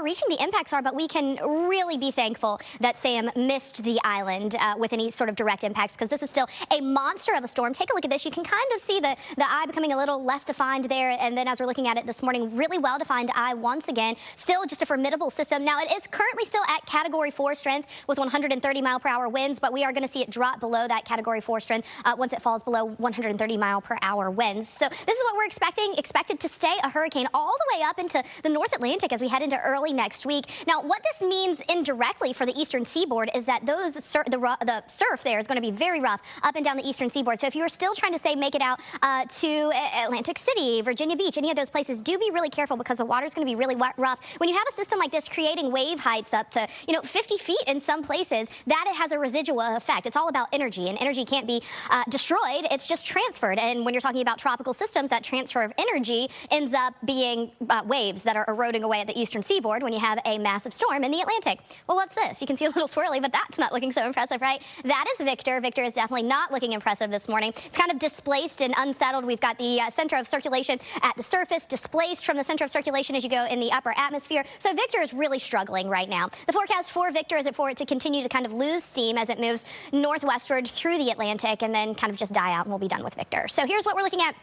far-reaching the impacts are, but we can really be thankful that Sam missed the island with any sort of direct impacts, because this is still a monster of a storm. Take a look at this. You can kind of see the eye becoming a little less defined there, and then as we're looking at it this morning, really well-defined eye once again. Still just a formidable system. Now, it is currently still at Category 4 strength with 130-mile-per-hour winds, but we are going to see it drop below that Category 4 strength once it falls below 130-mile-per-hour winds. So this is what we're expected to stay a hurricane all the way up into the North Atlantic as we head into early next week. Now, what this means indirectly for the eastern seaboard is that the surf there is going to be very rough up and down the eastern seaboard. So if you are still trying to, say, make it out to Atlantic City, Virginia Beach, any of those places, do be really careful, because the water is going to be really rough. When you have a system like this creating wave heights up to 50 feet in some places, that it has a residual effect. It's all about energy, and energy can't be destroyed. It's just transferred. And when you're talking about tropical systems, that transfer of energy ends up being waves that are eroding away at the eastern seaboard when you have a massive storm in the Atlantic. Well, what's this? You can see a little swirly, but that's not looking so impressive, right? That is Victor. Victor is definitely not looking impressive this morning. It's kind of displaced and unsettled. We've got the center of circulation at the surface, displaced from the center of circulation as you go in the upper atmosphere. So Victor is really struggling right now. The forecast for Victor is for it to continue to kind of lose steam as it moves northwestward through the Atlantic and then kind of just die out, and we'll be done with Victor. So here's what we're looking at.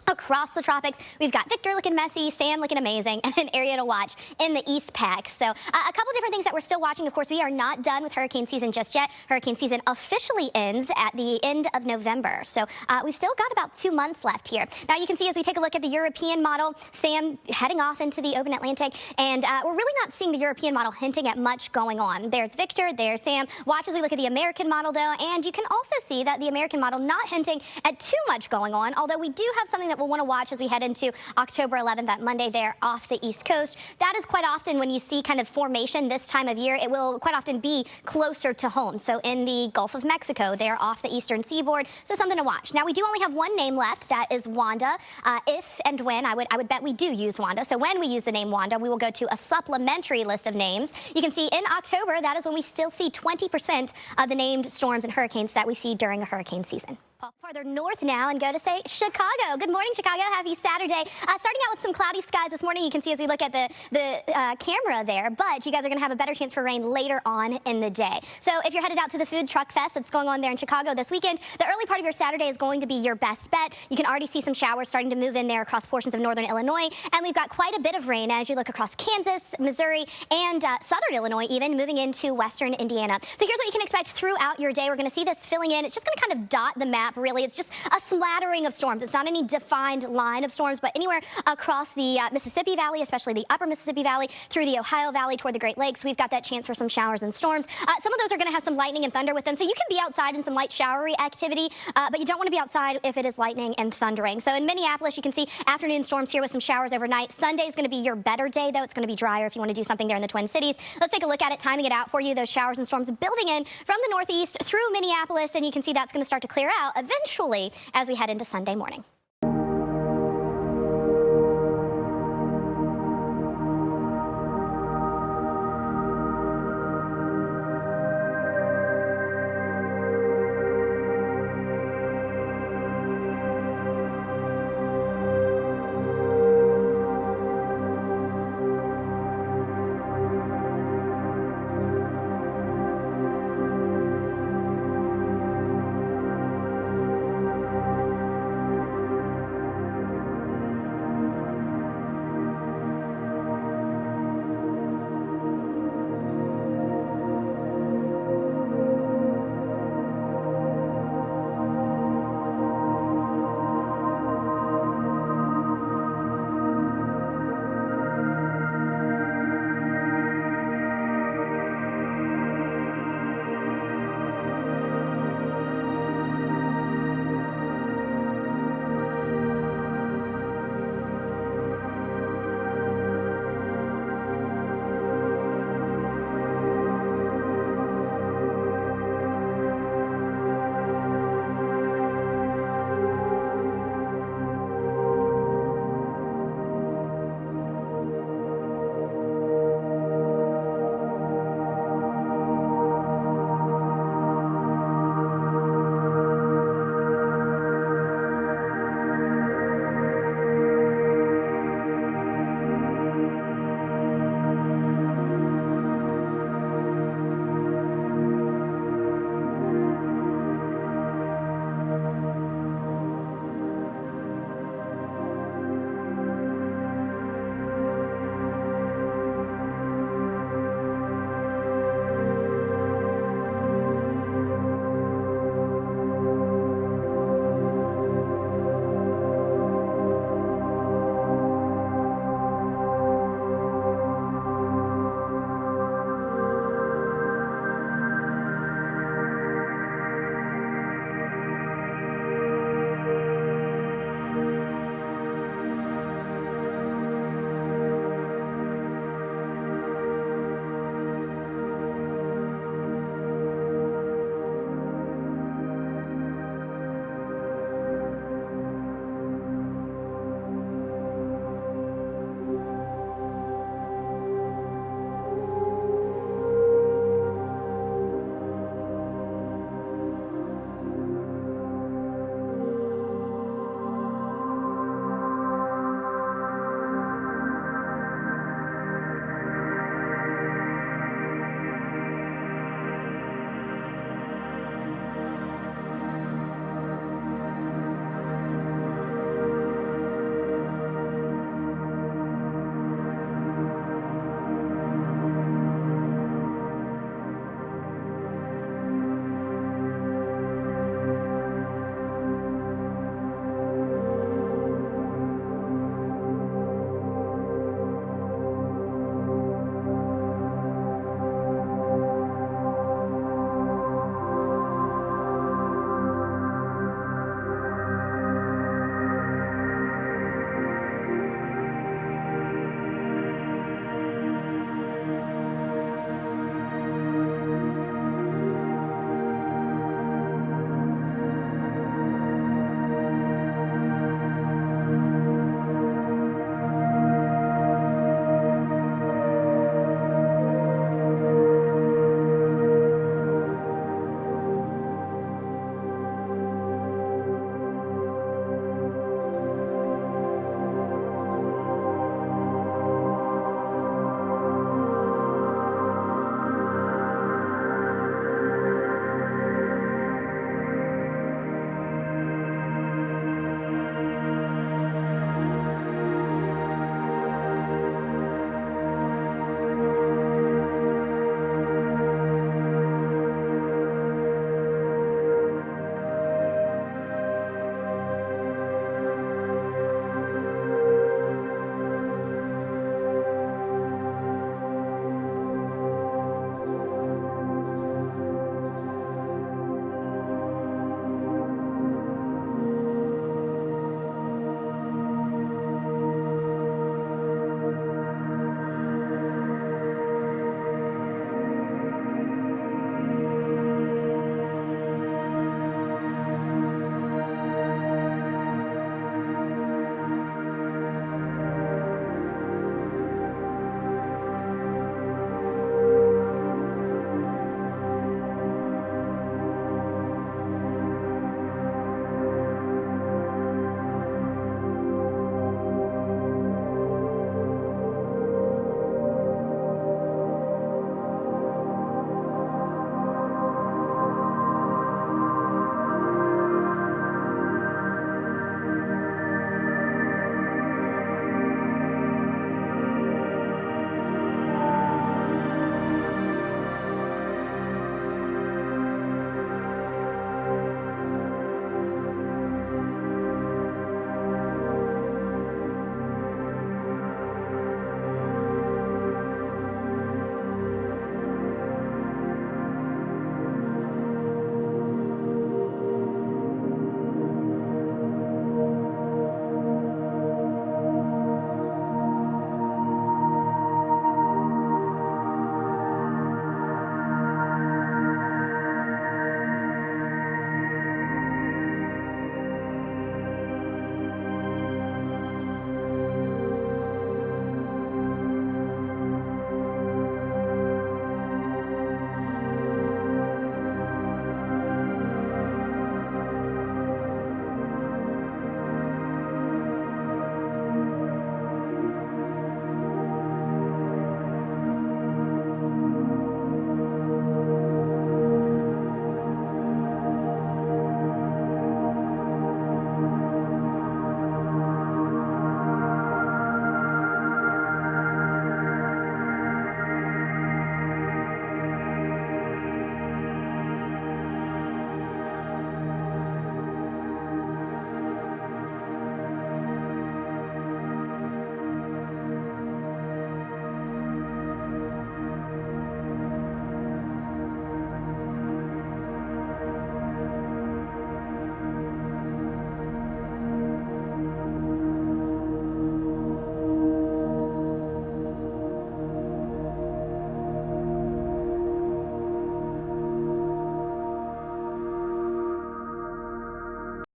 Across the tropics, we've got Victor looking messy, Sam looking amazing, and an area to watch in the East Pac. So a couple different things that we're still watching. Of course, we are not done with hurricane season just yet. Hurricane season officially ends at the end of November. So we've still got about 2 months left here. Now, you can see as we take a look at the European model, Sam heading off into the open Atlantic, and we're really not seeing the European model hinting at much going on. There's Victor, there's Sam. Watch as we look at the American model, though, and you can also see that the American model not hinting at too much going on, although we do have something that we'll want to watch as we head into October 11th, that Monday there off the East Coast. That is quite often when you see kind of formation this time of year, it will quite often be closer to home. So in the Gulf of Mexico, they're off the eastern seaboard, so something to watch. Now, we do only have one name left. That is Wanda. If and when, I would bet we do use Wanda. So when we use the name Wanda, we will go to a supplementary list of names. You can see in October, that is when we still see 20% of the named storms and hurricanes that we see during a hurricane season. Farther north now and go to, say, Chicago. Good morning, Chicago. Happy Saturday. Starting out with some cloudy skies this morning. You can see as we look at the camera there, but you guys are going to have a better chance for rain later on in the day. So if you're headed out to the Food Truck Fest that's going on there in Chicago this weekend, the early part of your Saturday is going to be your best bet. You can already see some showers starting to move in there across portions of northern Illinois, and we've got quite a bit of rain as you look across Kansas, Missouri, and southern Illinois, even moving into western Indiana. So here's what you can expect throughout your day. We're going to see this filling in. It's just going to kind of dot the map. Really, it's just a smattering of storms. It's not any defined line of storms, but anywhere across the Mississippi Valley, especially the upper Mississippi Valley, through the Ohio Valley toward the Great Lakes, we've got that chance for some showers and storms. Some of those are going to have some lightning and thunder with them, so you can be outside in some light showery activity, but you don't want to be outside if it is lightning and thundering. So in Minneapolis, you can see afternoon storms here with some showers overnight. Sunday is going to be your better day, though. It's going to be drier if you want to do something there in the Twin Cities. Let's take a look at it, timing it out for you. Those showers and storms building in from the northeast through Minneapolis, and you can see that's going to start to clear out eventually as we head into Sunday morning.